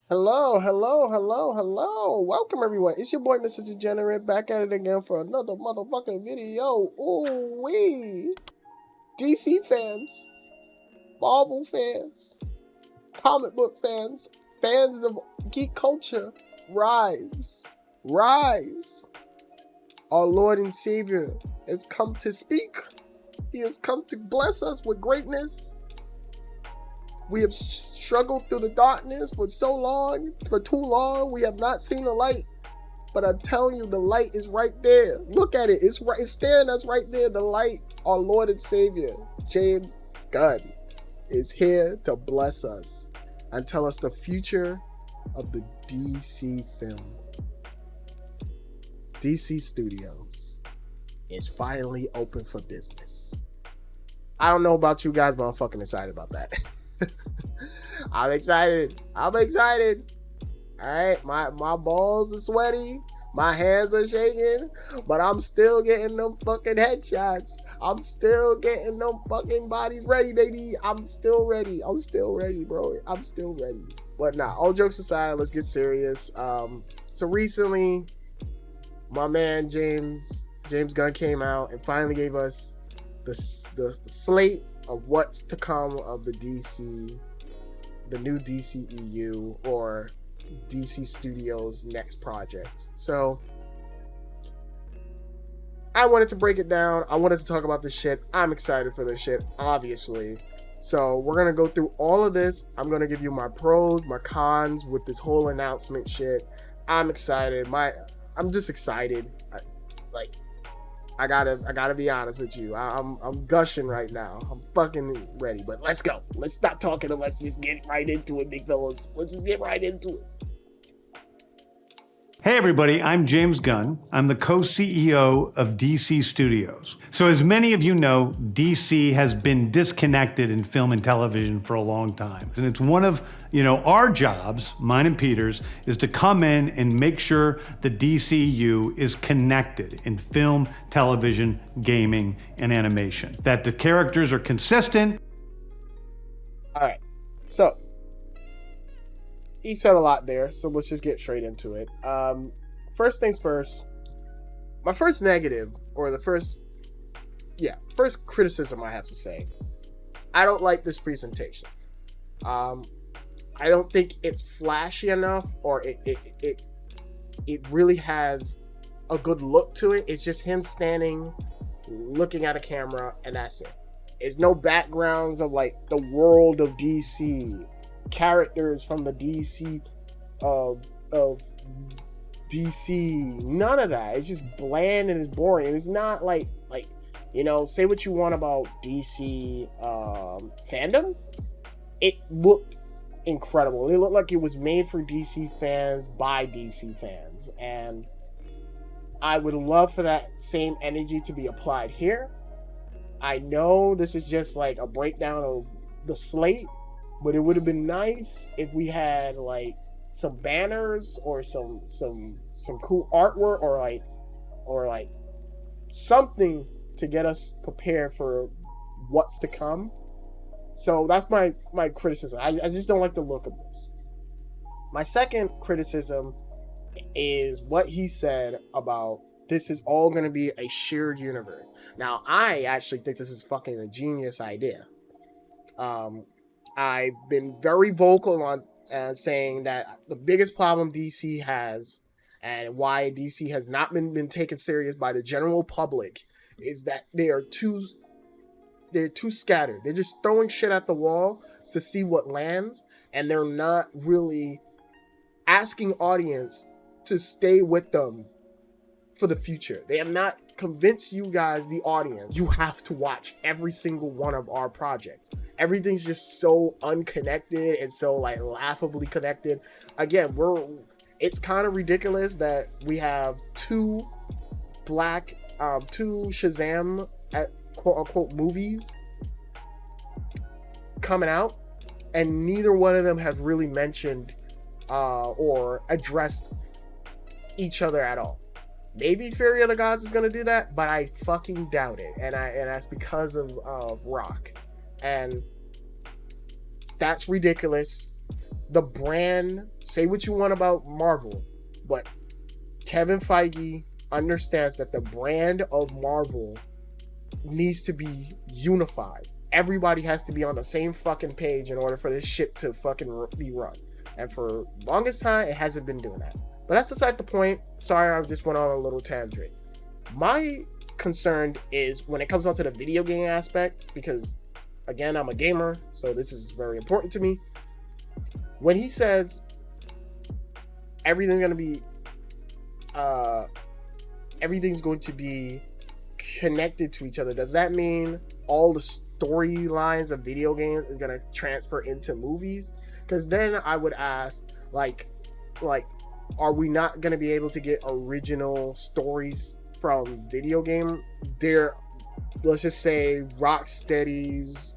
Hello, hello, hello, hello. Welcome everyone. It's your boy Mr. Degenerate back at it again for another motherfucking video. Ooh wee. DC fans, Marvel fans, comic book fans, fans of geek culture, rise. Rise. Our Lord and Savior has come to speak. He has come to bless us with greatness. We have struggled through the darkness for too long. We have not seen the light. But I'm telling you, the light is right there. Look at it. It's staring us right there. The light, our Lord and Savior, James Gunn, is here to bless us and tell us the future of the DC film. DC Studios is finally open for business. I don't know about you guys, but I'm fucking excited about that. I'm excited. All right, my balls are sweaty, my hands are shaking, but I'm still getting them fucking headshots. I'm still getting them fucking bodies ready, baby. I'm still ready, bro. I'm still ready. But nah, all jokes aside, let's get serious. So recently, my man James Gunn came out and finally gave us the slate of what's to come of the new DCEU, or DC Studios' next project. So I wanted to break it down. I wanted to talk about this shit. I'm excited for this shit, obviously. So we're gonna go through all of this. I'm gonna give you my pros, my cons with this whole announcement shit. I'm excited. I'm just excited. I gotta be honest with you. I'm gushing right now. I'm fucking ready. But let's go. Let's stop talking and let's just get right into it, big fellas. Let's just get right into it. Hey everybody, I'm James Gunn. I'm the co-CEO of DC Studios. So as many of you know, DC has been disconnected in film and television for a long time. And it's one of, our jobs, mine and Peter's, is to come in and make sure the DCU is connected in film, television, gaming, and animation. That the characters are consistent. All right, so he said a lot there, so let's just get straight into it. First things first, my first negative, or the first criticism I have to say, I don't like this presentation. I don't think it's flashy enough, or it really has a good look to it. It's just him standing, looking at a camera, and that's it. There's no backgrounds of like the world of DC, characters from the DC of DC, none of that. It's just bland and it's boring. And it's not like say what you want about DC fandom. It looked incredible. It looked like it was made for DC fans by DC fans, and I would love for that same energy to be applied here. I know this is just like a breakdown of the slate, but it would have been nice if we had like some banners or some cool artwork, or like something to get us prepared for what's to come. So that's my criticism. I just don't like the look of this. My second criticism is what he said about this is all going to be a shared universe. Now, I actually think this is fucking a genius idea. I've been very vocal on saying that the biggest problem DC has, and why DC has not been taken serious by the general public, is that they're too scattered. They're just throwing shit at the wall to see what lands, and they're not really asking audience to stay with them for the future. They have not convinced you guys, the audience, you have to watch every single one of our projects. Everything's just so unconnected and so like laughably connected. Again, it's kind of ridiculous that we have two Shazam quote unquote movies coming out, and neither one of them has really mentioned or addressed each other at all. Maybe Fury of the Gods is gonna do that, but I fucking doubt it, and that's because of Rock, and that's ridiculous. the brand, say what you want about Marvel, but Kevin Feige understands that the brand of Marvel needs to be unified. Everybody has to be on the same fucking page in order for this shit to fucking be run. And for longest time, it hasn't been doing that. But that's beside the point. Sorry, I just went on a little tangent. My concern is when it comes down to the video game aspect, because again, I'm a gamer, so this is very important to me. When he says everything's going to be connected to each other, does that mean all the storylines of video games is going to transfer into movies? Because then I would ask, like, are we not going to be able to get original stories from video game? Let's just say Rocksteady's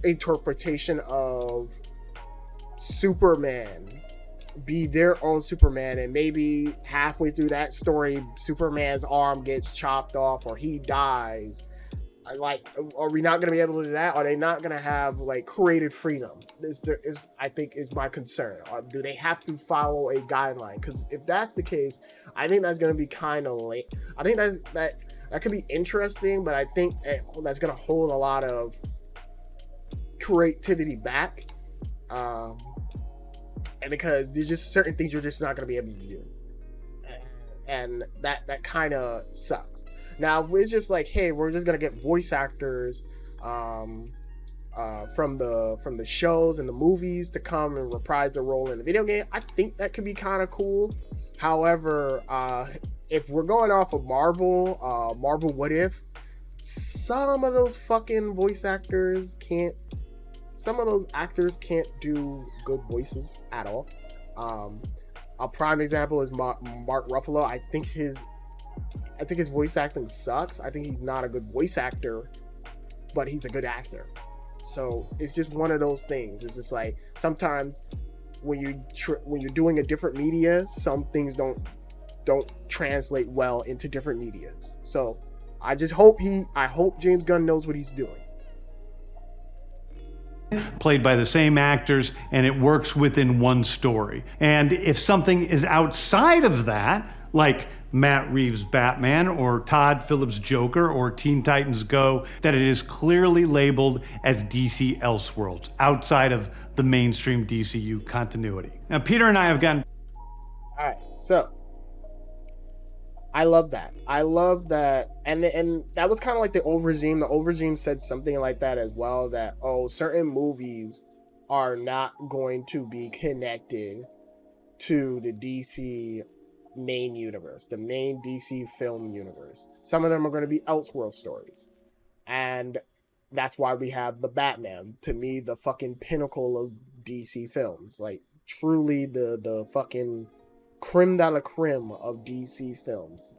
interpretation of Superman be their own Superman, and maybe halfway through that story Superman's arm gets chopped off or he dies. Like, are we not going to be able to do that? Are they not going to have like creative freedom? I think is my concern. Or do they have to follow a guideline? Because if that's the case, I think that's going to be kind of late. I think that could be interesting, but I think that's going to hold a lot of creativity back. And because there's just certain things you're just not going to be able to do. And that kind of sucks. Now, it's just like, hey, we're just going to get voice actors from the shows and the movies to come and reprise their role in the video game. I think that could be kind of cool. However, if we're going off of Marvel What If, some of those fucking voice actors can't do good voices at all. A prime example is Mark Ruffalo. I think his voice acting sucks. I think he's not a good voice actor, but he's a good actor. So it's just one of those things. It's just like sometimes when you're doing a different media, some things don't translate well into different medias. So I hope James Gunn knows what he's doing. Played by the same actors, and it works within one story. And if something is outside of that, like Matt Reeves' Batman or Todd Phillips' Joker or Teen Titans Go, that it is clearly labeled as DC Elseworlds, outside of the mainstream DCU continuity. Now, Peter and I have gotten... All right, so I love that. And that was kind of like the Overzine. The Overzine said something like that as well, that, certain movies are not going to be connected to the DC main universe, the main DC film universe. Some of them are going to be Elseworld stories. And that's why we have the Batman, to me, the fucking pinnacle of DC films. Like, truly the fucking creme de la creme of DC films.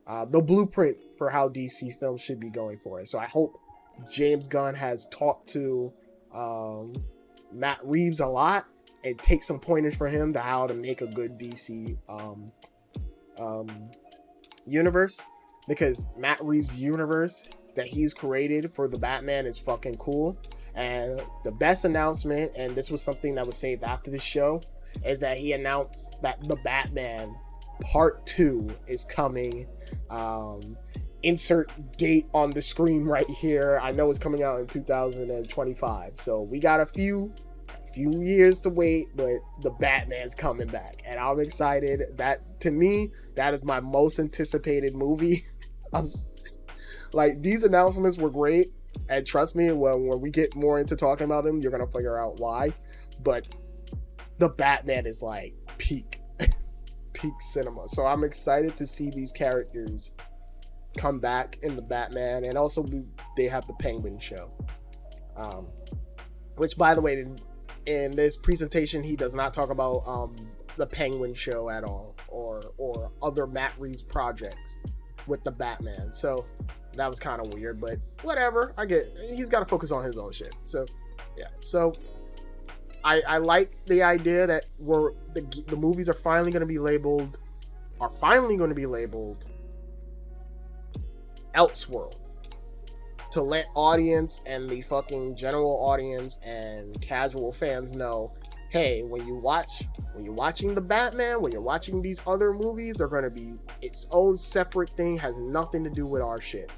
The blueprint for how DC films should be going forward. So I hope James Gunn has talked to Matt Reeves a lot and take some pointers for him to how to make a good DC universe. Because Matt Reeves' universe that he's created for the Batman is fucking cool. And the best announcement, and this was something that was saved after the show, is that he announced that the Batman Part 2 is coming. Insert date on the screen right here. I know it's coming out in 2025. So we got a few years to wait, but the Batman's coming back. And I'm excited. That, to me, that is my most anticipated movie. Like, these announcements were great. And trust me, when we get more into talking about them, you're going to figure out why. But the Batman is like peak cinema. So I'm excited to see these characters come back in the Batman. And also they have the Penguin show. Which, by the way, in this presentation, he does not talk about the Penguin show at all. Or other Matt Reeves projects with the Batman. So that was kind of weird, but whatever. He's got to focus on his own shit. So yeah. So I like the idea that the movies are finally going to be labeled Elseworld, to let audience and the fucking general audience and casual fans know hey, when you're watching the Batman, when you're watching these other movies, they're gonna be its own separate thing, has nothing to do with our shit.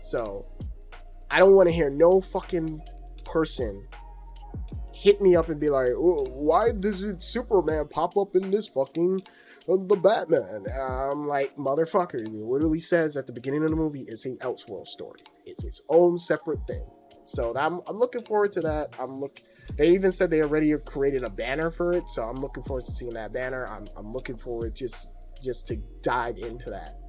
So I don't want to hear no fucking person hit me up and be like, oh, why does Superman pop up in this fucking the Batman? I'm like, motherfucker, it literally says at the beginning of the movie it's an Elseworld story. It's its own separate thing. So I'm looking forward to that. They even said they already created a banner for it, so I'm looking forward to seeing that banner. I'm looking forward just to dive into that.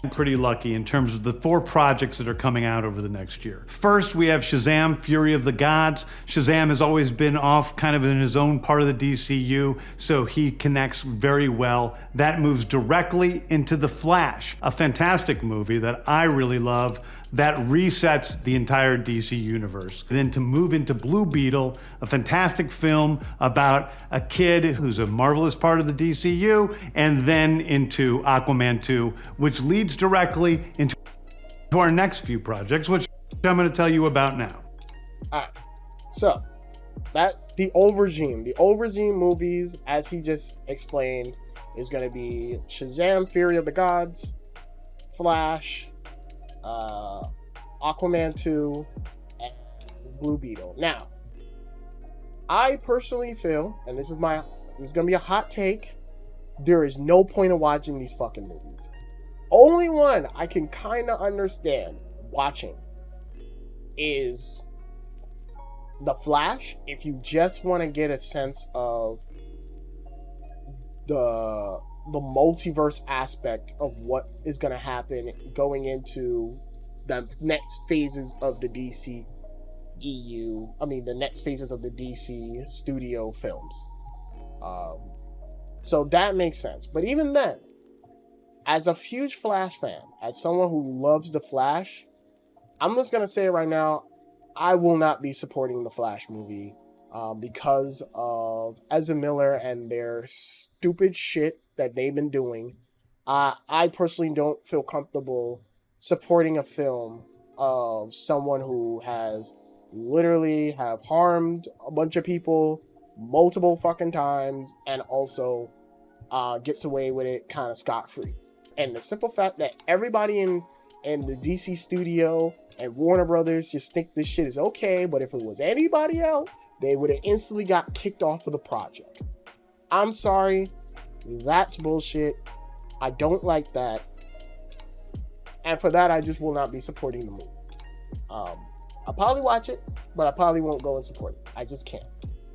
I'm pretty lucky in terms of the 4 projects that are coming out over the next year. First, we have Shazam, Fury of the Gods. Shazam has always been off kind of in his own part of the DCU, so he connects very well. That moves directly into The Flash, a fantastic movie that I really love that resets the entire DC universe. Then to move into Blue Beetle, a fantastic film about a kid who's a marvelous part of the DCU, and then into Aquaman 2, which leads directly into our next few projects, which I'm going to tell you about now. All right. So, the old regime movies, as he just explained, is going to be Shazam, Fury of the Gods, Flash, Aquaman 2, and Blue Beetle. Now, I personally feel, and this is going to be a hot take, there is no point in watching these fucking movies. Only one I can kind of understand watching is The Flash, if you just want to get a sense of the multiverse aspect of what is going to happen going into the next phases of the DC EU. I mean, the next phases of the DC studio films. So that makes sense. But even then, as a huge Flash fan, as someone who loves the Flash, I'm just going to say it right now, I will not be supporting the Flash movie because of Ezra Miller and their stupid shit that they've been doing. I personally don't feel comfortable supporting a film of someone who has literally have harmed a bunch of people multiple fucking times and also gets away with it kind of scot-free. And the simple fact that everybody in the DC studio and Warner Brothers just think this shit is okay, but if it was anybody else, they would have instantly got kicked off of the project. I'm sorry, that's bullshit. I don't like that. And for that, I just will not be supporting the movie. I'll probably watch it, but I probably won't go and support it. I just can't.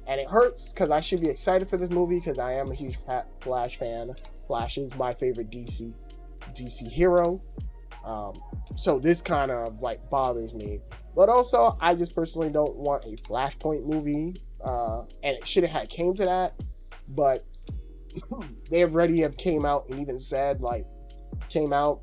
And it hurts because I should be excited for this movie because I am a huge Flash fan. Flash is my favorite DC hero. So this kind of like bothers me. But also, I just personally don't want a Flashpoint movie. And it should have came to that. But they already have came out and even said came out.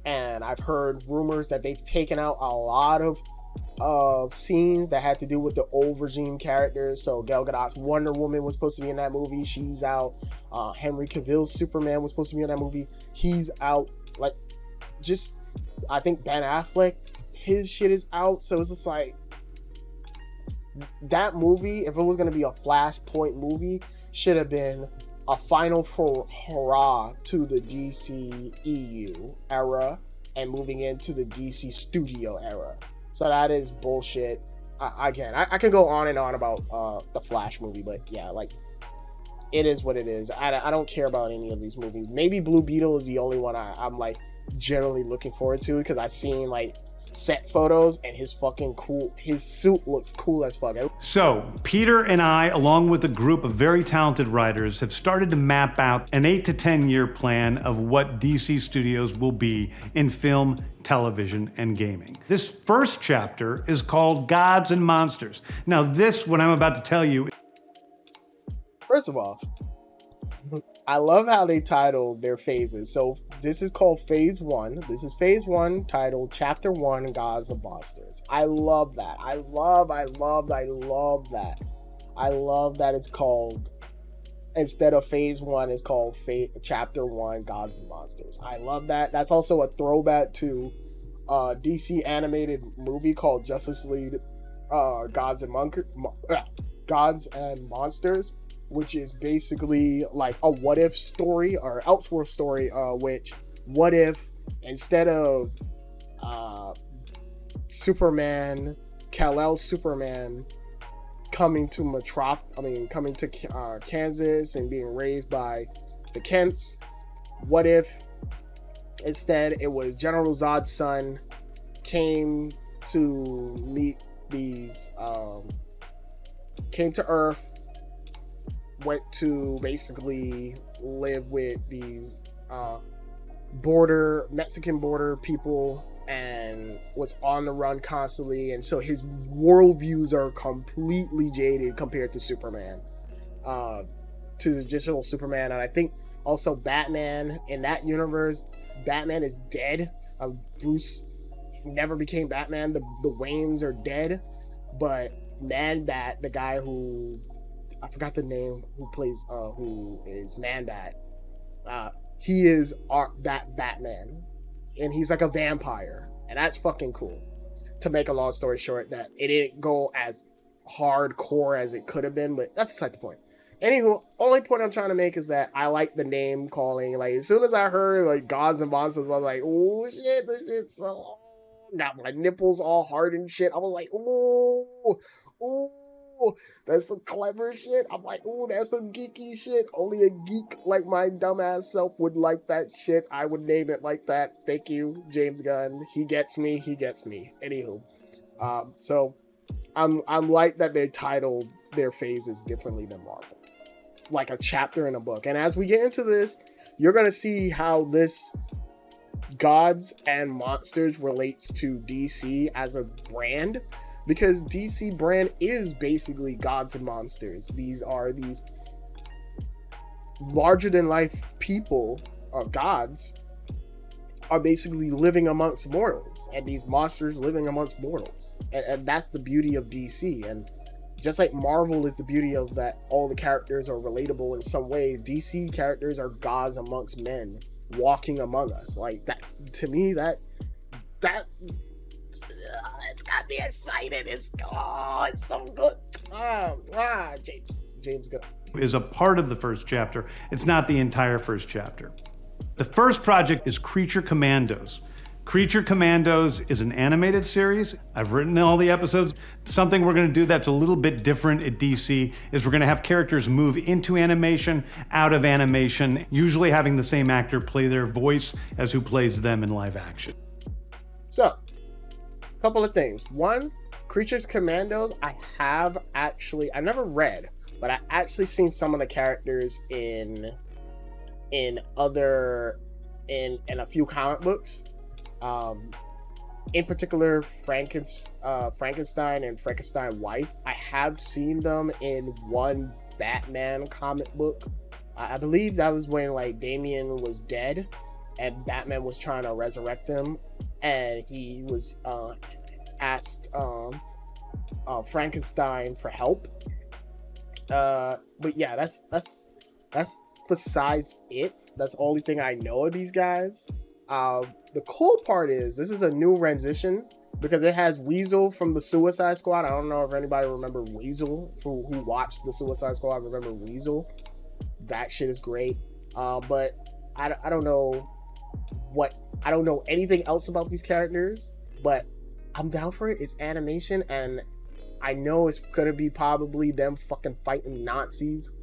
And I've heard rumors that they've taken out a lot of scenes that had to do with the old regime characters. So Gal Gadot's Wonder Woman was supposed to be in that movie. She's out. Henry Cavill's Superman was supposed to be in that movie. He's out. I think Ben Affleck, his shit is out. So it's just like, that movie, if it was going to be a Flashpoint movie, should have been a final hurrah to the DC EU era and moving into the DC studio era. So that is bullshit. I can go on and on about the Flash movie, but yeah, it is what it is. I don't care about any of these movies. Maybe Blue Beetle is the only one I'm generally looking forward to because I've seen set photos and his suit looks cool as fuck. So Peter and I, along with a group of very talented writers, have started to map out an 8 to 10 year plan of what DC Studios will be in film, television, and gaming. This first chapter is called Gods and Monsters. Now what I'm about to tell you. First of all, I love how they titled their phases. So this is called Phase 1. This is Phase 1 titled Chapter 1, Gods and Monsters. I love that. I love that. I love that it's called, instead of Phase 1, it's called Chapter 1, Gods and Monsters. I love that. That's also a throwback to a DC animated movie called Justice League, Gods and Monsters, which is basically like a what if story or Elseworld story, which what if instead of Superman, Kal-El Superman coming to Kansas and being raised by the Kents, what if instead it was General Zod's son came to meet these came to Earth, went to basically live with these Mexican border people and was on the run constantly, and so his worldviews are completely jaded compared to Superman, to the traditional Superman. And I think also Batman in that universe, Batman is dead. Bruce never became Batman. The Waynes are dead, but Man-Bat, the guy who I forgot the name, who is Man-Bat, he is that Batman, and he's like a vampire, and that's fucking cool. To make a long story short, that it didn't go as hardcore as it could have been, but that's beside the point. Anywho, only point I'm trying to make is that I like the name calling. Like, as soon as I heard like Gods and Monsters, I was like, oh shit, this shit's so got my nipples all hard and shit. I was like, ooh, that's some clever shit. I'm like, ooh, that's some geeky shit. Only a geek like my dumbass self would like that shit. I would name it like that. Thank you, James Gunn. He gets me. Anywho, so I'm like that they titled their phases differently than Marvel, like a chapter in a book. And as we get into this, you're gonna see how this Gods and Monsters relates to DC as a brand, because DC brand is basically Gods and Monsters. These are these larger than life people, or gods, are basically living amongst mortals, and these monsters living amongst mortals. And that's the beauty of DC. And just like Marvel is the beauty of that all the characters are relatable in some ways, DC characters are gods amongst men walking among us. Like that, to me, that it's got me excited. It's so good. James Gunn is a part of the first chapter. It's not the entire first chapter. The first project is Creature Commandos. Creature Commandos is an animated series. I've written all the episodes. Something we're going to do that's a little bit different at DC is we're going to have characters move into animation, out of animation, usually having the same actor play their voice as who plays them in live action. So, a couple of things. One, Creatures Commandos, I've never read, but I actually seen some of the characters in a few comic books. In particular, Frankenstein and Frankenstein wife. I have seen them in one Batman comic book. I believe that was when like Damian was dead and Batman was trying to resurrect him, and he was asked Frankenstein for help. But yeah, that's besides it. That's the only thing I know of these guys. The cool part is this is a new rendition because it has Weasel from the Suicide Squad. I don't know if anybody remember Weasel who watched the Suicide Squad. Remember Weasel? That shit is great. But I don't know anything else about these characters, but I'm down for it. It's animation, and I know it's gonna be probably them fucking fighting Nazis,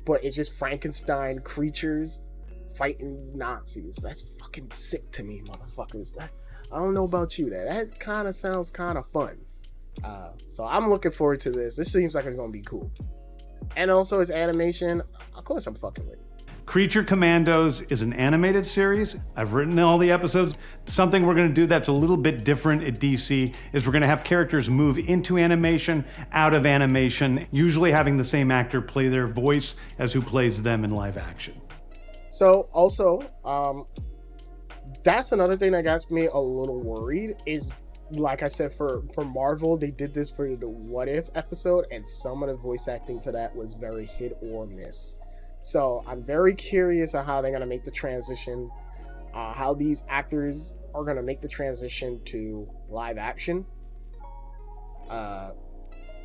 but it's just Frankenstein creatures fighting Nazis. That's fucking sick to me, motherfuckers. I don't know about you. That kind of sounds kind of fun. So I'm looking forward to this. This seems like it's gonna be cool. And also, it's animation. Of course, I'm fucking with it. Creature Commandos is an animated series. I've written all the episodes. Something we're going to do that's a little bit different at DC is we're going to have characters move into animation, out of animation, usually having the same actor play their voice as who plays them in live action. So also, that's another thing that got me a little worried is, like I said, for Marvel, they did this for the What If episode, and some of the voice acting for that was very hit or miss. So I'm very curious on how they're going to make the transition, how these actors are going to make the transition to live action.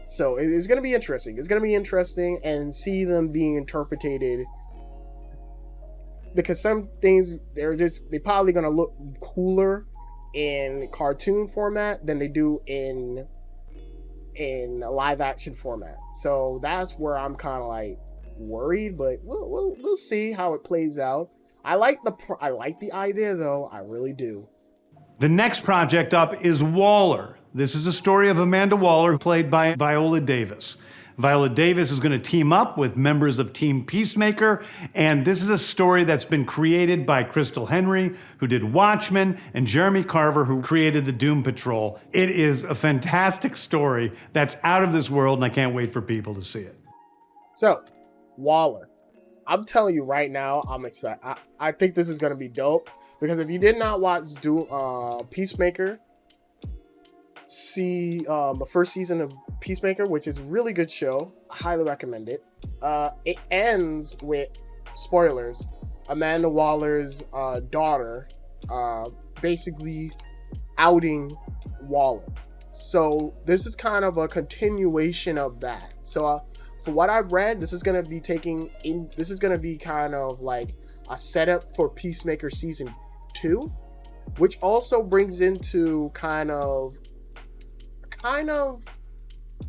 So it's going to be interesting. It's going to be interesting and see them being interpreted, because some things they probably going to look cooler in cartoon format than they do in a live action format. So that's where I'm kind of like worried, but we'll see how it plays out. I like the idea though. I really do. The next project up is Waller. This is a story of Amanda Waller, played by Viola Davis. Viola Davis is going to team up with members of Team Peacemaker, and this is a story that's been created by Crystal Henry, who did Watchmen, and Jeremy Carver, who created the Doom Patrol. It is a fantastic story that's out of this world, and I can't wait for people to see it. So, Waller. I'm telling you right now, I'm excited. I think this is going to be dope, because if you did not watch Peacemaker, see the first season of Peacemaker, which is a really good show. I highly recommend it. It ends with, spoilers, Amanda Waller's daughter basically outing Waller. So this is kind of a continuation of that. So for what I've read, this is going to be kind of like a setup for Peacemaker season 2, which also brings into kind of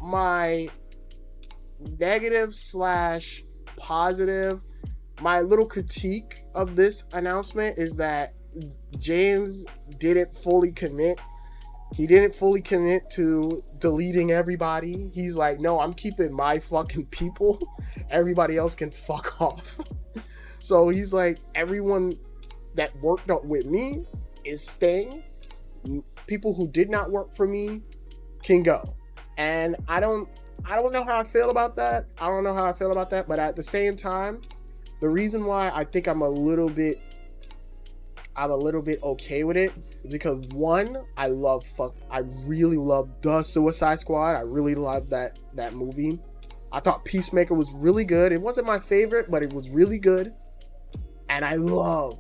my negative / positive. My little critique of this announcement is that James didn't fully commit. He didn't fully commit to deleting everybody. He's like, no, I'm keeping my fucking people. Everybody else can fuck off. So he's like, everyone that worked with me is staying. People who did not work for me can go. And I don't know how I feel about that. But at the same time, the reason why I think I'm a little bit okay with it is because, one, I really love The Suicide Squad. I really love that movie. I thought Peacemaker was really good. It wasn't my favorite, but it was really good. And I love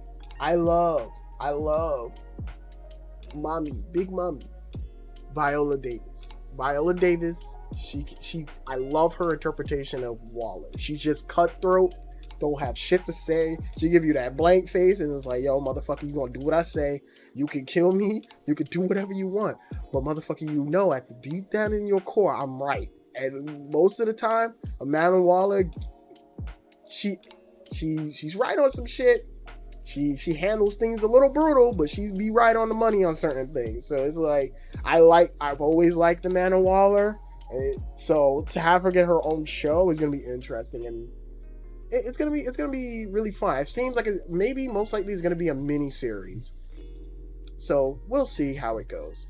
Big Mommy, Viola Davis. I love her interpretation of Waller. She's just cutthroat, don't have shit to say. She give you that blank face and it's like, yo, motherfucker, you gonna do what I say. You can kill me, you can do whatever you want. But motherfucker, you know at the deep down in your core, I'm right. And most of the time, Amanda Waller, she's right on some shit. She handles things a little brutal, but she's be right on the money on certain things. So it's like, I've always liked Amanda Waller. So to have her get her own show is gonna be interesting, and it's gonna be really fun. It seems like most likely it's gonna be a mini series. So we'll see how it goes.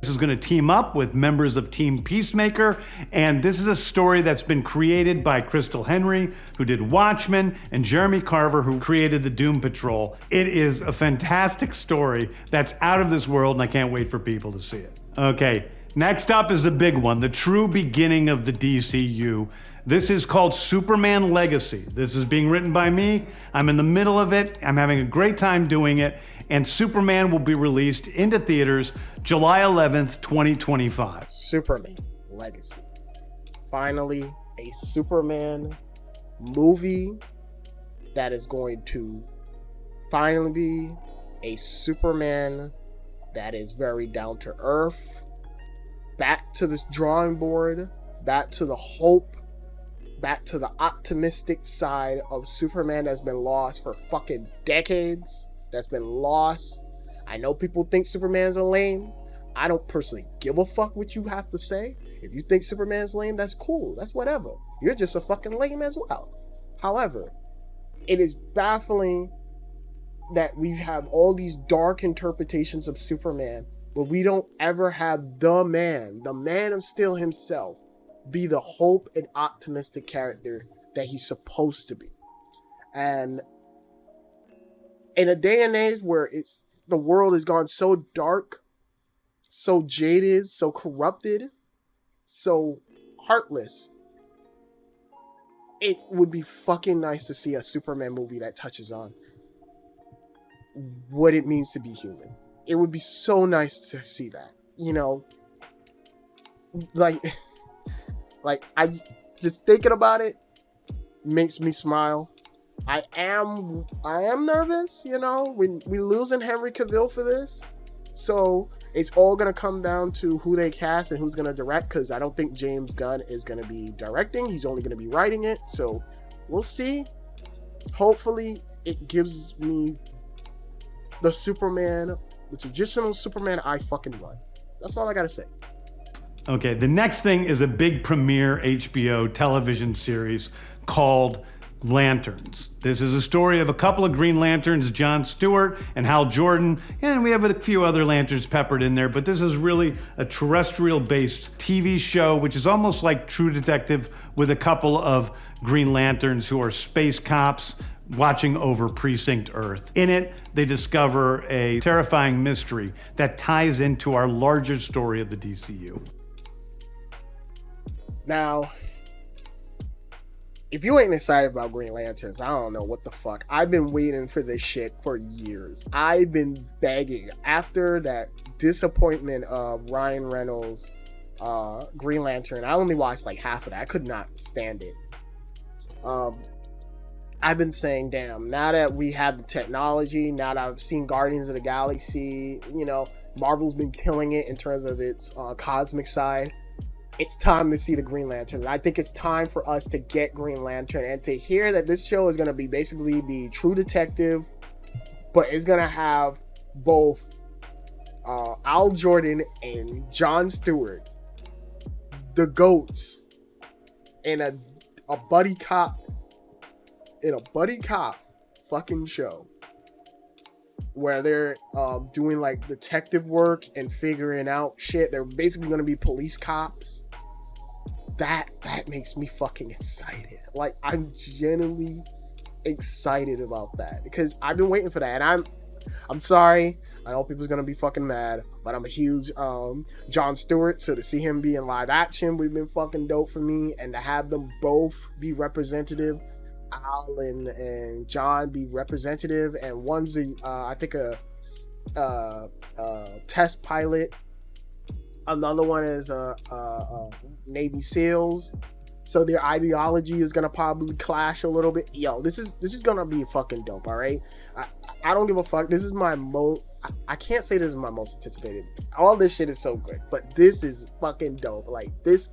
This is going to team up with members of Team Peacemaker, and this is a story that's been created by Crystal Henry, who did Watchmen, and Jeremy Carver, who created the Doom Patrol. It is a fantastic story that's out of this world, and I can't wait for people to see it. Okay, next up is the big one, the true beginning of the DCU. This is called Superman Legacy. This is being written by me. I'm in the middle of it. I'm having a great time doing it. And Superman will be released into theaters July 11th, 2025. Superman Legacy. Finally, a Superman movie that is going to finally be a Superman that is very down to earth. Back to this drawing board. Back to the hope. Back to the optimistic side of Superman that's been lost for fucking decades. That's been lost. I know people think Superman's a lame. I don't personally give a fuck what you have to say. If you think Superman's lame, that's cool. That's whatever. You're just a fucking lame as well. However, it is baffling that we have all these dark interpretations of Superman, but we don't ever have the Man of Steel himself, be the hope and optimistic character that he's supposed to be. And in a day and age where the world has gone so dark, so jaded, so corrupted, so heartless, it would be fucking nice to see a Superman movie that touches on what it means to be human. It would be so nice to see that. You know, like, I just thinking about it makes me smile. I am nervous, you know. We losing Henry Cavill for this, so it's all gonna come down to who they cast and who's gonna direct. Because I don't think James Gunn is gonna be directing; he's only gonna be writing it. So we'll see. Hopefully, it gives me the Superman, the traditional Superman I fucking want. That's all I gotta say. Okay, the next thing is a big premiere HBO television series called Lanterns. This is a story of a couple of Green Lanterns, Jon Stewart and Hal Jordan, and we have a few other Lanterns peppered in there, but this is really a terrestrial-based TV show, which is almost like True Detective with a couple of Green Lanterns who are space cops watching over Precinct Earth. In it, they discover a terrifying mystery that ties into our larger story of the DCU. Now, if you ain't excited about Green Lanterns, I don't know what the fuck. I've been waiting for this shit for years. I've been begging. After that disappointment of Ryan Reynolds' Green Lantern, I only watched like half of that. I could not stand it. I've been saying, damn, now that we have the technology, now that I've seen Guardians of the Galaxy, you know, Marvel's been killing it in terms of its cosmic side. It's time to see the Green Lantern. I think it's time for us to get Green Lantern, and to hear that this show is going to be basically True Detective, but it's going to have both Al Jordan and Jon Stewart, the GOATs, in a buddy cop fucking show where they're doing like detective work and figuring out shit. They're basically going to be police cops. That makes me fucking excited. Like, I'm genuinely excited about that because I've been waiting for that. And I'm sorry, I know people's gonna be fucking mad, but I'm a huge Jon Stewart, so to see him be in live action would have been fucking dope for me, and to have them both be representative, Al and John be representative, and one's I think a test pilot, another one is Navy SEALs, so their ideology is gonna probably clash a little bit. Yo, this is gonna be fucking dope. All right, I don't give a fuck. This is my I can't say this is my most anticipated. All this shit is so good, but this is fucking dope. Like, this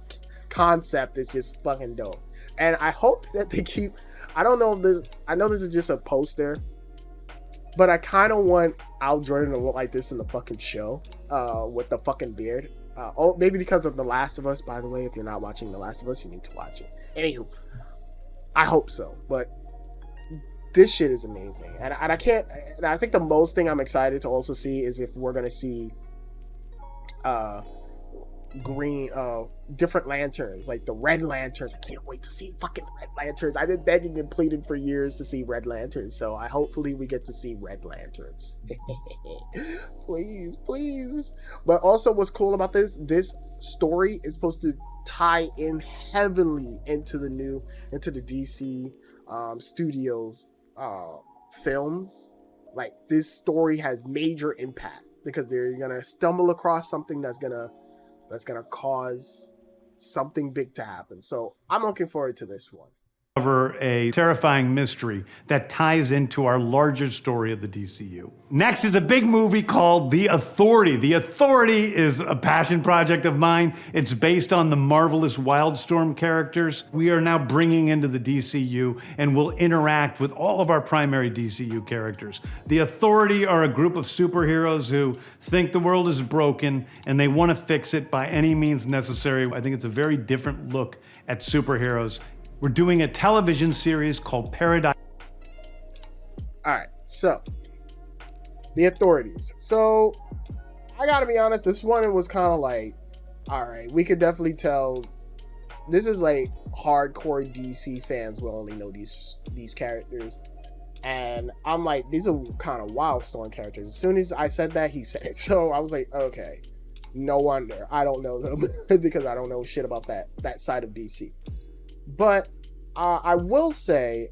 concept is just fucking dope, and I hope that they keep. I don't know if this. I know this is just a poster, but I kind of want Al Jordan to look like this in the fucking show, with the fucking beard. Maybe because of The Last of Us. By the way, if you're not watching The Last of Us, you need to watch it. Anywho, I hope so. But this shit is amazing, and I can't. And I think the most thing I'm excited to also see is if we're gonna see green different lanterns, like the red lanterns. I can't wait to see fucking red lanterns. I've been begging and pleading for years to see red lanterns, so hopefully we get to see red lanterns. please. But also, what's cool about this story is supposed to tie in heavily into the DC studios films. Like, this story has major impact because they're gonna stumble across something that's gonna cause something big to happen. So I'm looking forward to this one. Cover a terrifying mystery that ties into our larger story of the DCU. Next is a big movie called The Authority. The Authority is a passion project of mine. It's based on the marvelous Wildstorm characters we are now bringing into the DCU and will interact with all of our primary DCU characters. The Authority are a group of superheroes who think the world is broken and they want to fix it by any means necessary. I think it's a very different look at superheroes. We're doing a television series called Paradise. All right, so The Authorities. So I gotta be honest, this one was kind of like, all right, we could definitely tell this is like hardcore DC fans will only know these characters, and I'm like, these are kind of Wildstorm characters. As soon as I said that, he said it, so I was like, okay, no wonder I don't know them because I don't know shit about that side of DC. But I will say,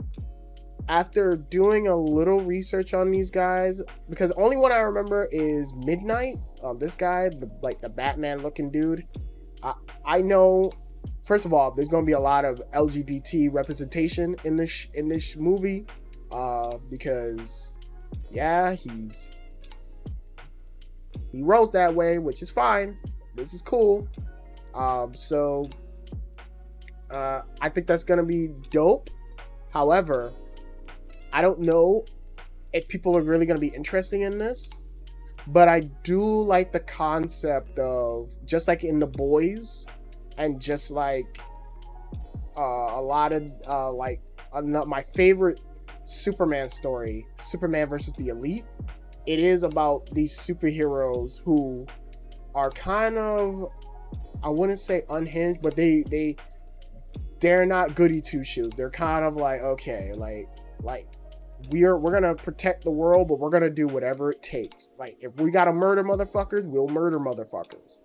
after doing a little research on these guys, because the only one I remember is Midnight, this guy, the Batman looking dude. I know. First of all, there's going to be a lot of LGBT representation in this movie, because yeah, he rolls that way, which is fine. This is cool. So I think that's going to be dope. However, I don't know if people are really going to be interested in this, but I do like the concept of, just like in The Boys, and just like a lot of my favorite Superman story, Superman versus the Elite. It is about these superheroes who are kind of, I wouldn't say unhinged, but they're not goody two shoes. They're kind of like, okay, like we're gonna protect the world, but we're gonna do whatever it takes. Like, if we gotta murder motherfuckers, we'll murder motherfuckers.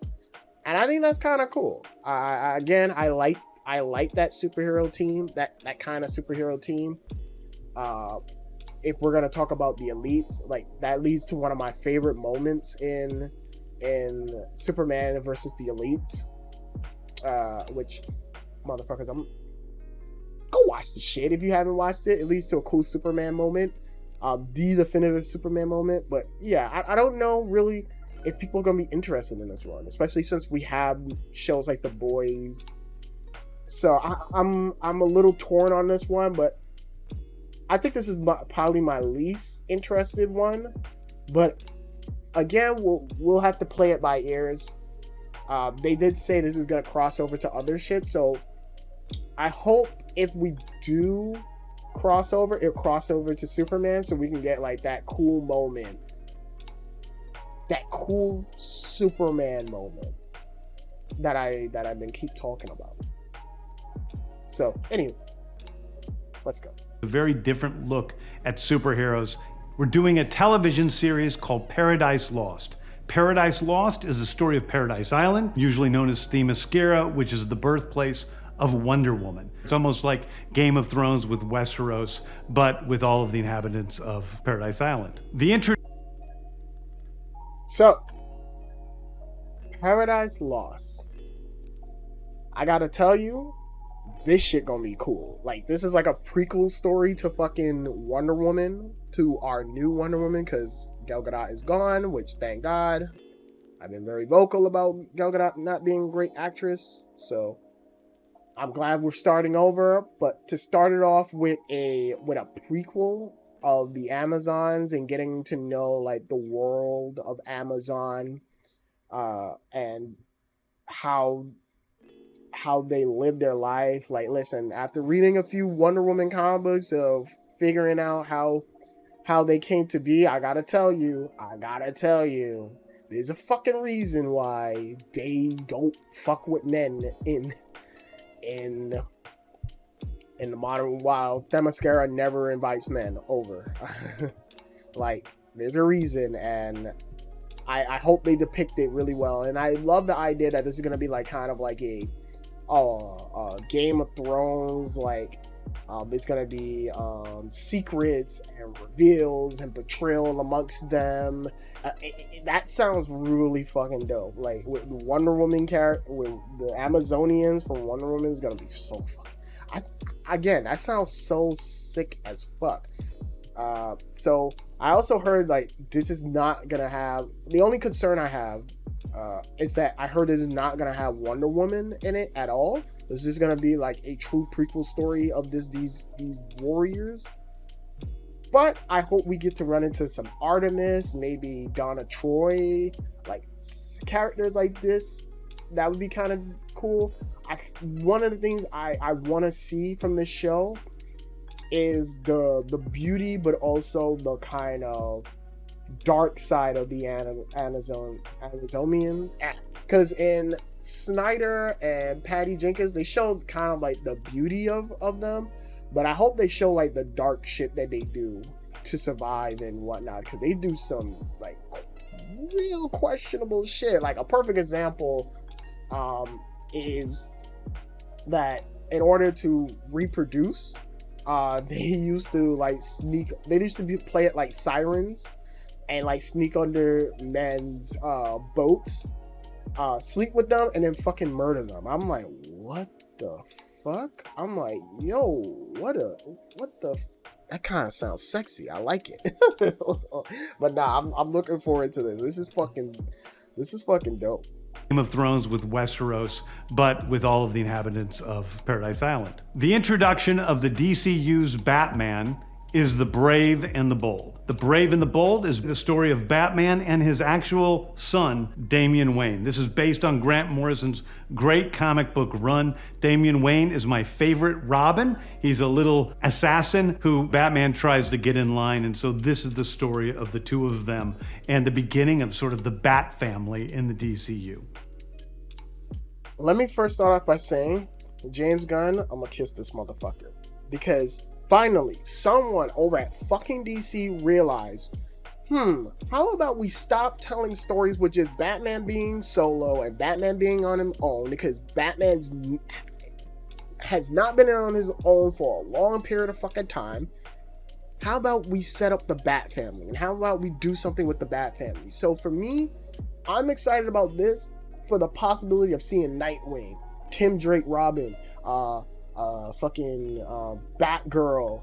And I think that's kind of cool. I like that superhero team, that kind of superhero team. If we're gonna talk about the elites, like, that leads to one of my favorite moments in Superman versus the Elites. Which, motherfuckers, go watch the shit if you haven't watched it. It leads to a cool Superman moment, the definitive Superman moment. But yeah, I don't know really if people are gonna be interested in this one, especially since we have shows like The Boys. So I'm a little torn on this one, but I think this is probably my least interested one. But again, we'll have to play it by ears. They did say this is gonna cross over to other shit, so I hope if we do cross over, it'll cross over to Superman, so we can get like that cool moment, that cool Superman moment that I've been keep talking about. So anyway, let's go. A very different look at superheroes. We're doing a television series called Paradise Lost. Paradise Lost is the story of Paradise Island, usually known as Themyscira, which is the birthplace of Wonder Woman. It's almost like Game of Thrones with Westeros, but with all of the inhabitants of Paradise Island. So, Paradise Lost. I gotta tell you, this shit gonna be cool. Like, this is like a prequel story to fucking Wonder Woman, to our new Wonder Woman, because Gal Gadot is gone, which, thank God. I've been very vocal about Gal Gadot not being a great actress, so I'm glad we're starting over. But to start it off with a prequel of the Amazons and getting to know like the world of Amazon, and how they live their life. Like, listen, after reading a few Wonder Woman comic books of figuring out how they came to be, I gotta tell you, there's a fucking reason why they don't fuck with men in the modern world. Themyscira never invites men over. Like, there's a reason, and I hope they depict it really well. And I love the idea that this is gonna be like kind of like a Game of Thrones, like there's gonna be secrets and reveals and betrayal amongst them. That sounds really fucking dope. Like, with the Wonder Woman character, with the Amazonians from Wonder Woman, is gonna be so fun. Again, that sounds so sick as fuck. So I also heard like this is not gonna have. The only concern I have is that I heard this is not gonna have Wonder Woman in it at all. This is gonna be like a true prequel story of these warriors. But I hope we get to run into some Artemis, maybe Donna Troy, like characters like this. That would be kind of cool. One of the things I want to see from this show is the beauty, but also the kind of dark side of the Amazonians. Because in Snyder and Patty Jenkins, they showed kind of like the beauty of them, but I hope they show like the dark shit that they do to survive and whatnot, because they do some like real questionable shit. Like, a perfect example is that in order to reproduce, they used to play it like sirens and like sneak under men's boats sleep with them, and then fucking murder them. I'm like, what the fuck? I'm like, yo, what the. That kind of sounds sexy. I like it. But nah, I'm looking forward to this. This is fucking dope. Game of Thrones with Westeros, but with all of the inhabitants of Paradise Island. The introduction of the DCU's Batman is The Brave and the Bold. The Brave and the Bold is the story of Batman and his actual son, Damian Wayne. This is based on Grant Morrison's great comic book run. Damian Wayne is my favorite Robin. He's a little assassin who Batman tries to get in line, and so this is the story of the two of them and the beginning of sort of the Bat family in the DCU. Let me first start off by saying, James Gunn, I'm gonna kiss this motherfucker. Because finally, someone over at fucking DC realized, how about we stop telling stories with just Batman being solo and Batman being on his own, because Batman has not been on his own for a long period of fucking time. How about we set up the Bat family, and how about we do something with the Bat family? So for me, I'm excited about this for the possibility of seeing Nightwing, Tim Drake Robin, Batgirl,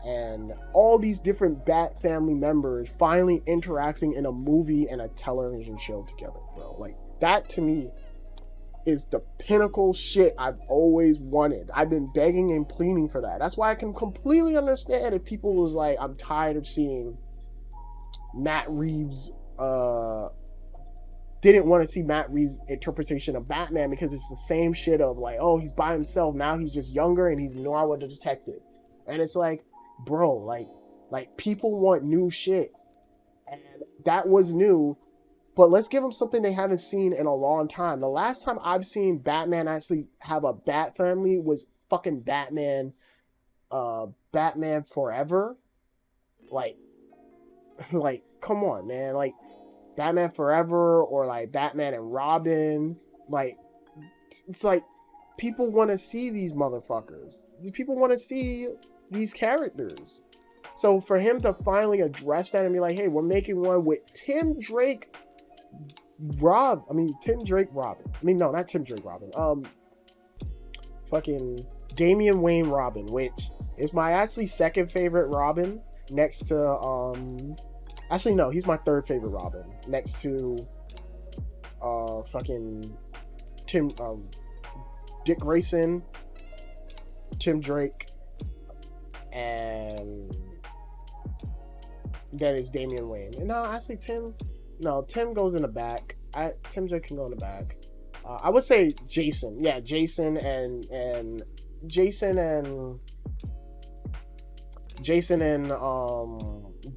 and all these different Bat family members finally interacting in a movie and a television show together, bro. Like, that to me is the pinnacle shit I've always wanted. I've been begging and pleading for that. That's why I can completely understand if people was like, I'm tired of seeing Matt Reeves, didn't want to see Matt Reeves' interpretation of Batman, because it's the same shit of like, oh, he's by himself now, he's just younger and he's now a detective. And it's like, bro, like people want new shit, and that was new, but let's give them something they haven't seen in a long time. The last time I've seen Batman actually have a Bat family was fucking Batman Forever. Like come on, man. Like, Batman Forever, or like Batman and Robin. Like, it's like, people want to see these motherfuckers. People want to see these characters. So for him to finally address that and be like, hey, we're making one with Tim Drake Robin. No, not Tim Drake Robin. Fucking Damian Wayne Robin, which is my actually second favorite Robin, next to actually, no, he's my third favorite Robin, next to fucking Dick Grayson, Tim Drake, and then it's Damian Wayne. And no, actually Tim goes in the back. Tim Drake can go in the back. I would say Jason. Yeah, Jason and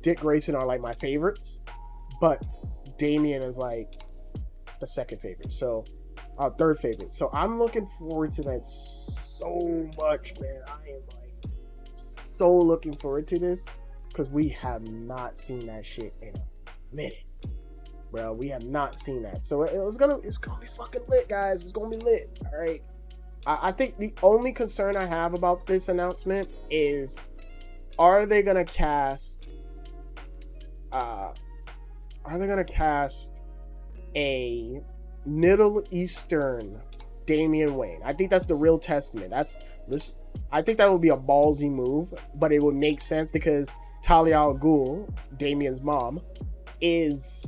Dick Grayson are like my favorites, but Damian is like the second favorite. So third favorite. So I'm looking forward to that so much, man. I am like so looking forward to this, because we have not seen that shit in a minute. Bro, we have not seen that. So it's gonna be fucking lit, guys. It's gonna be lit. All right. I think the only concern I have about this announcement is, are they gonna cast a Middle Eastern Damian Wayne? I think that's the real testament. I think that would be a ballsy move, but it would make sense because Talia al Ghul, Damian's mom, is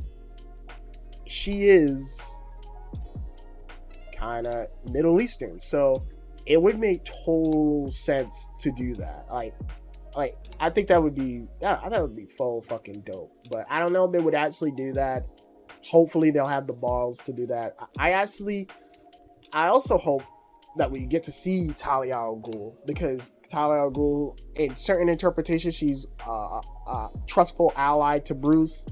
kind of Middle Eastern, so it would make total sense to do that. Like I think that would be full fucking dope. But I don't know if they would actually do that. Hopefully they'll have the balls to do that. I also hope that we get to see Talia al Ghul, because Talia al Ghul, in certain interpretations, she's a trustful ally to Bruce.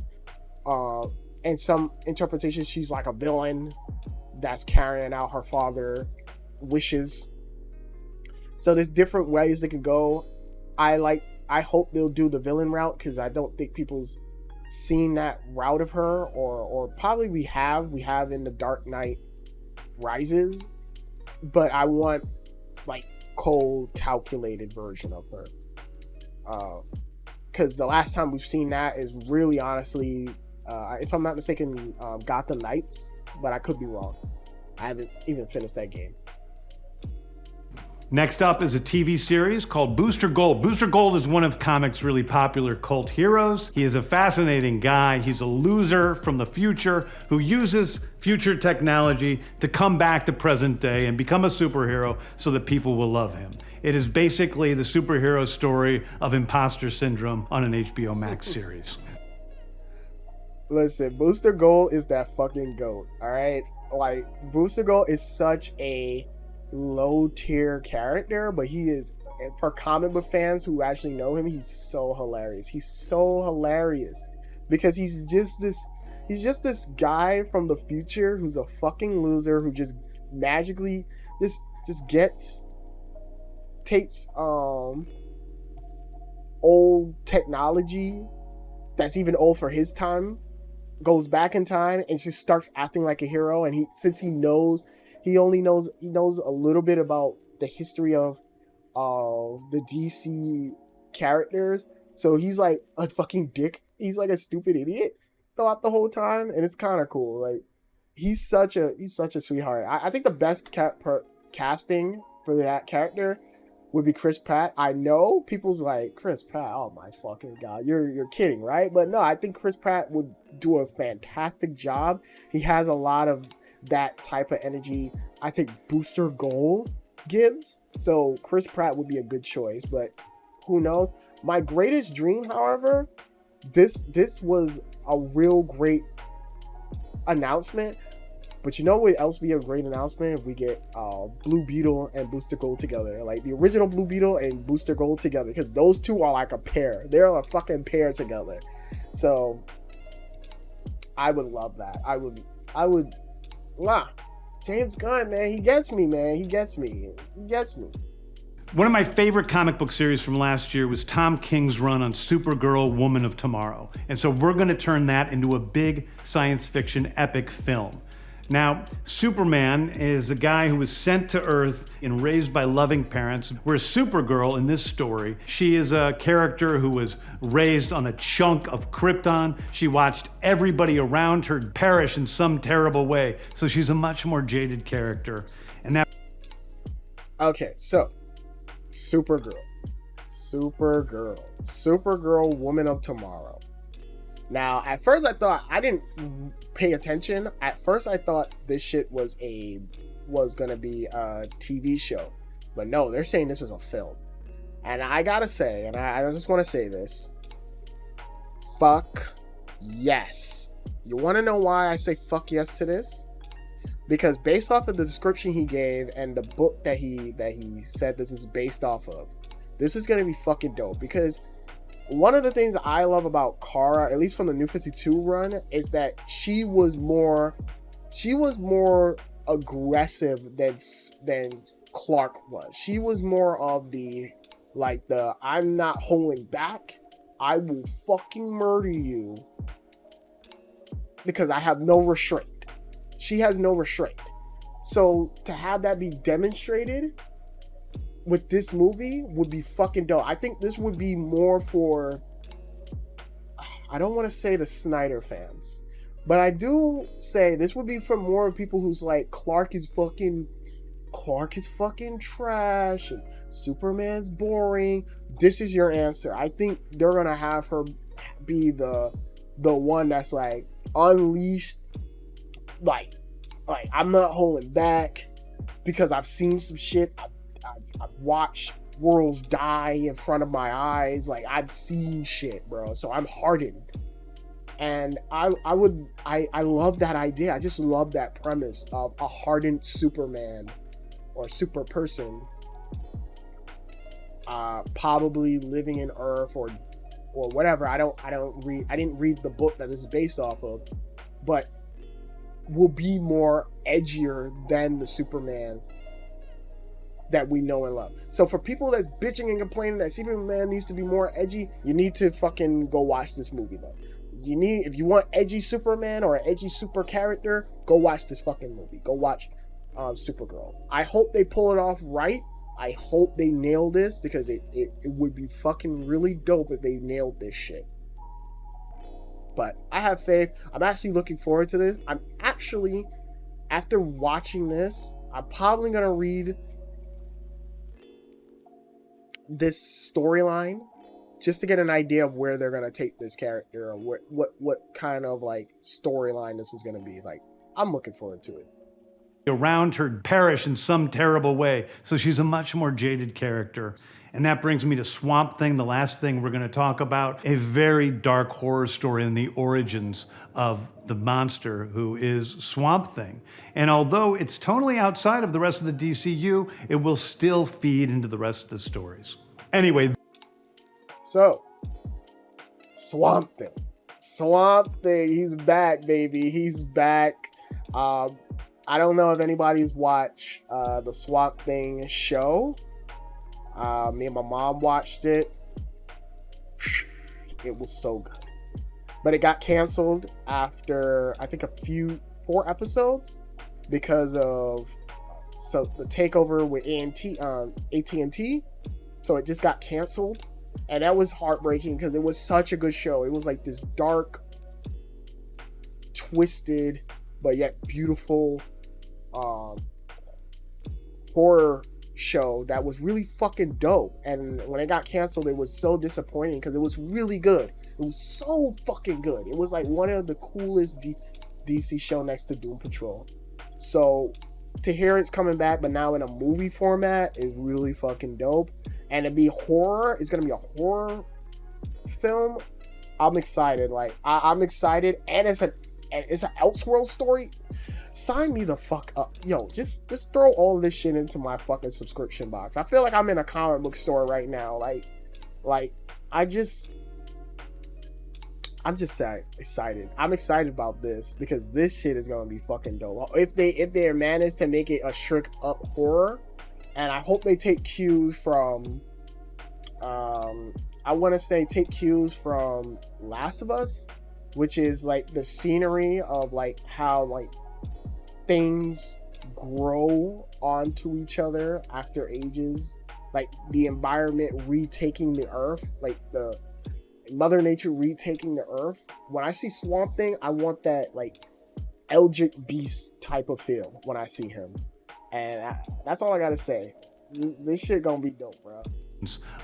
In some interpretations, she's like a villain that's carrying out her father's wishes. So there's different ways they could go. I hope they'll do the villain route, because I don't think people's seen that route of her, or probably we have in the Dark Knight Rises, but I want like cold, calculated version of her, because the last time we've seen that is really honestly, if I'm not mistaken, Gotham Knights, but I could be wrong. I haven't even finished that game. Next up is a TV series called Booster Gold. Booster Gold is one of comics' really popular cult heroes. He is a fascinating guy. He's a loser from the future who uses future technology to come back to present day and become a superhero so that people will love him. It is basically the superhero story of imposter syndrome on an HBO Max series. Listen, Booster Gold is that fucking GOAT, all right? Like, Booster Gold is such a low tier character, but he is, for comic book fans who actually know him, he's so hilarious. He's so hilarious because he's just this guy from the future who's a fucking loser who just magically just takes old technology that's even old for his time, goes back in time and just starts acting like a hero. And he knows a little bit about the history of the DC characters. So he's like a fucking dick. He's like a stupid idiot throughout the whole time, and it's kind of cool. Like he's such a sweetheart. I think the best casting for that character would be Chris Pratt. I know people's like, Chris Pratt, oh my fucking god, you're kidding, right? But no, I think Chris Pratt would do a fantastic job. He has a lot of that type of energy I think Booster Gold gives. So Chris Pratt would be a good choice, but who knows? My greatest dream, however, this was a real great announcement. But you know what else be a great announcement? If we get Blue Beetle and Booster Gold together. Like the original Blue Beetle and Booster Gold together. Because those two are like a pair. They're a fucking pair together. So I would love that. I would. James Gunn, man. He gets me, man. He gets me. One of my favorite comic book series from last year was Tom King's run on Supergirl, Woman of Tomorrow. And so we're going to turn that into a big science fiction epic film. Now, Superman is a guy who was sent to Earth and raised by loving parents, whereas Supergirl in this story, she is a character who was raised on a chunk of Krypton. She watched everybody around her perish in some terrible way, so she's a much more jaded character. And that. Okay, so Supergirl, Woman of Tomorrow. Now, at first I thought, I didn't pay attention. At first I thought this shit was gonna be a TV show. But no, they're saying this is a film. And I gotta say, and I just want to say this. Fuck yes. You want to know why I say fuck yes to this? Because based off of the description he gave and the book that he said this is based off of, this is gonna be fucking dope. Because one of the things I love about Kara, at least from the New 52 run, is that she was more aggressive than Clark was. She was more of the I'm not holding back. I will fucking murder you because I have no restraint. She has no restraint. So to have that be demonstrated with this movie would be fucking dope. I think this would be more for, I don't want to say the Snyder fans, but I do say this would be for more people who's like, Clark is fucking trash and Superman's boring. This is your answer. I think they're gonna have her be the one that's like unleashed, like I'm not holding back because I've seen some shit. I've watched worlds die in front of my eyes. Like, I've seen shit, bro. So I'm hardened. And I love that idea. I just love that premise of a hardened Superman or super person probably living in Earth or whatever. I didn't read the book that this is based off of, but will be more edgier than the Superman that we know and love. So for people that's bitching and complaining that Superman needs to be more edgy, you need to fucking go watch this movie though. If you want edgy Superman or an edgy super character, go watch this fucking movie. Go watch Supergirl. I hope they pull it off right. I hope they nail this because it would be fucking really dope if they nailed this shit. But I have faith. I'm actually looking forward to this. I'm actually after watching this, I'm probably gonna read this storyline just to get an idea of where they're gonna take this character, or what kind of like storyline this is gonna be. Like, I'm looking forward to it. Around her perish in some terrible way. So she's a much more jaded character. And that brings me to Swamp Thing, the last thing we're going to talk about. A very dark horror story in the origins of the monster who is Swamp Thing. And although it's totally outside of the rest of the DCU, it will still feed into the rest of the stories. Anyway. So, Swamp Thing. Swamp Thing. He's back, baby. He's back. I don't know if anybody's watched the Swamp Thing show. Me and my mom watched it. It was so good. But it got canceled after, I think, 4 episodes because of the takeover with AT&T. So it just got canceled. And that was heartbreaking because it was such a good show. It was like this dark, twisted, but yet beautiful horror show that was really fucking dope. And when it got canceled, it was so disappointing because it was really good. It was so fucking good. It was like one of the coolest DC show next to Doom Patrol. So to hear it's coming back, but now in a movie format, is really fucking dope. And to be horror, it's gonna be a horror film. I'm excited. Like I'm excited, and it's an Elseworld story. Sign me the fuck up. Yo, just throw all this shit into my fucking subscription box. I feel like I'm in a comic book store right now. I'm just excited. I'm excited about this because this shit is gonna be fucking dope. If they manage to make it a shriek up horror, and I hope they take cues from take cues from Last of Us, which is like the scenery of like how like things grow onto each other after ages, like the environment retaking the earth, like the Mother Nature retaking the earth. When I see Swamp Thing, I want that like Eldritch Beast type of feel when I see him, and that's all I gotta say. This shit gonna be dope, bro.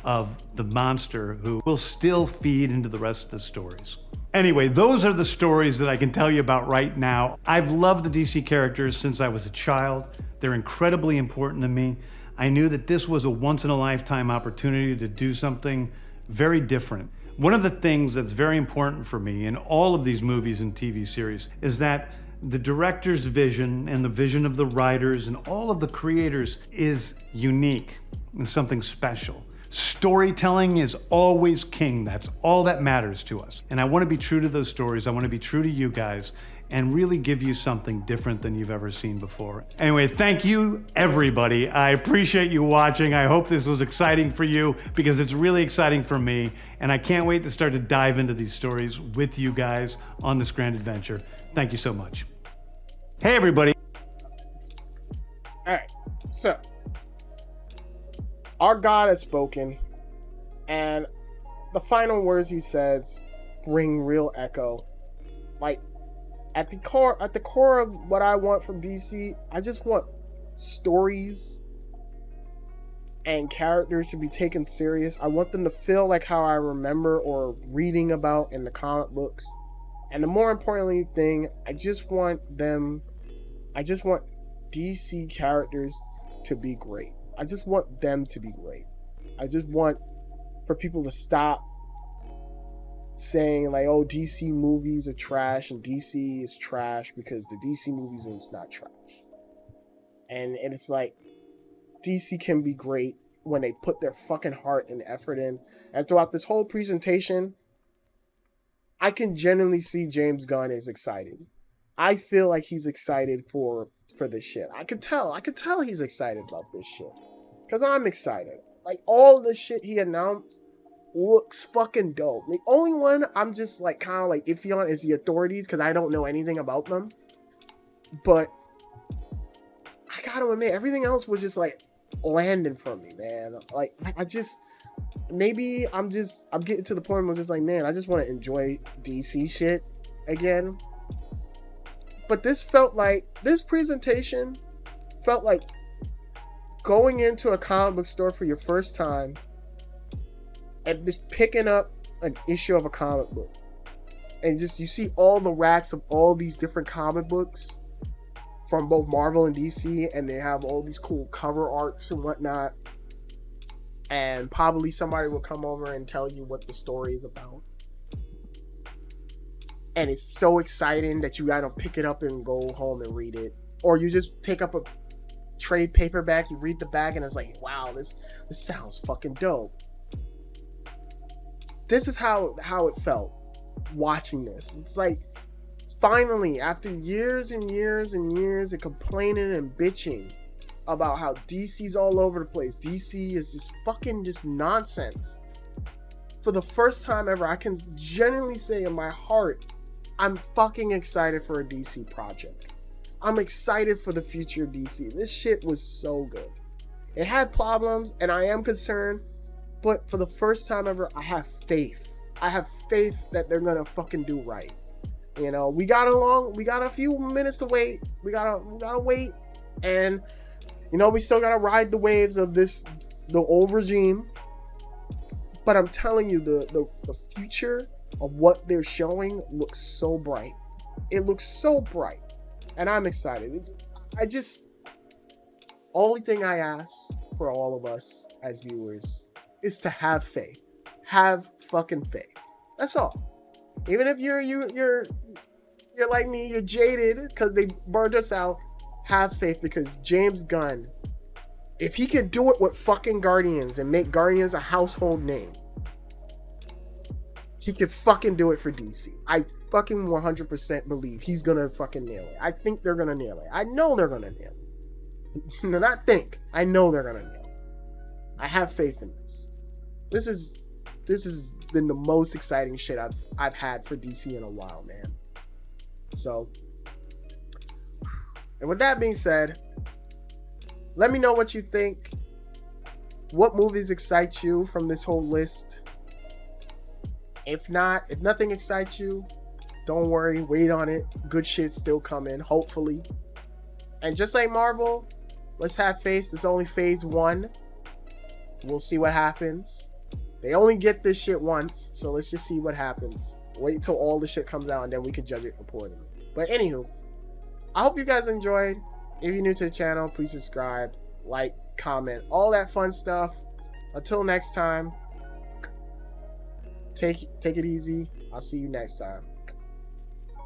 Of the monster who will still feed into the rest of the stories. Anyway, those are the stories that I can tell you about right now. I've loved the DC characters since I was a child. They're incredibly important to me. I knew that this was a once-in-a-lifetime opportunity to do something very different. One of the things that's very important for me in all of these movies and TV series is that the director's vision and the vision of the writers and all of the creators is unique and something special. Storytelling is always king. That's all that matters to us. And I want to be true to those stories. I want to be true to you guys and really give you something different than you've ever seen before. Anyway, thank you, everybody. I appreciate you watching. I hope this was exciting for you because it's really exciting for me. And I can't wait to start to dive into these stories with you guys on this grand adventure. Thank you so much. Hey, everybody. All right, so our God has spoken, and the final words he says bring real echo. Like at the core of what I want from DC, I just want stories and characters to be taken serious. I want them to feel like how I remember or reading about in the comic books. And the more importantly thing, I just want DC characters to be great. I just want them to be great. I just want for people to stop saying like, oh, DC movies are trash and DC is trash because the DC movies are not trash. And it's like, DC can be great when they put their fucking heart and effort in. And throughout this whole presentation, I can genuinely see James Gunn is excited. I feel like he's excited for this shit. I could tell he's excited about this shit. Because I'm excited. Like, all the shit he announced looks fucking dope. The only one I'm just like kind of like iffy on is the Authorities, because I don't know anything about them. But I gotta admit, everything else was just like landing for me, man. Like, I just, maybe I'm getting to the point where I'm just like, man, I just want to enjoy DC shit again. But this presentation felt like going into a comic book store for your first time and just picking up an issue of a comic book. And just, you see all the racks of all these different comic books from both Marvel and DC, and they have all these cool cover arts and whatnot. And probably somebody will come over and tell you what the story is about. And it's so exciting that you gotta pick it up and go home and read it. Or you just take up a trade paperback, you read the back, and it's like, wow, this sounds fucking dope. This is how it felt watching this. It's like, finally, after years and years and years of complaining and bitching about how DC's all over the place, DC is just fucking just nonsense. For the first time ever, I can genuinely say in my heart, I'm fucking excited for a DC project. I'm excited for the future of DC. This shit was so good. It had problems, and I am concerned, but for the first time ever, I have faith. I have faith that they're gonna fucking do right. You know, we got a few minutes to wait. We gotta wait, and you know, we still gotta ride the waves of the old regime. But I'm telling you, the future of what they're showing looks so bright. It looks so bright, and I'm excited. Only thing I ask for all of us as viewers is to have faith. Have fucking faith. That's all. Even if you're like me, you're jaded because they burned us out. Have faith, because James Gunn, if he could do it with fucking Guardians and make Guardians a household name, he could fucking do it for DC. I fucking 100% believe he's gonna fucking nail it. I think they're gonna nail it. I know they're gonna nail it. Not think. I know they're gonna nail it. I have faith in this. This has been the most exciting shit I've had for DC in a while, man. So, and with that being said, let me know what you think. What movies excite you from this whole list? If nothing excites you, don't worry, wait on it. Good shit's still coming, hopefully. And just like Marvel, let's have faith. It's only phase 1. We'll see what happens. They only get this shit once, so let's just see what happens. Wait till all the shit comes out, and then we can judge it accordingly. But anywho, I hope you guys enjoyed. If you're new to the channel, please subscribe, like, comment, all that fun stuff. Until next time, take it easy. I'll see you next time.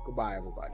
Goodbye, everybody.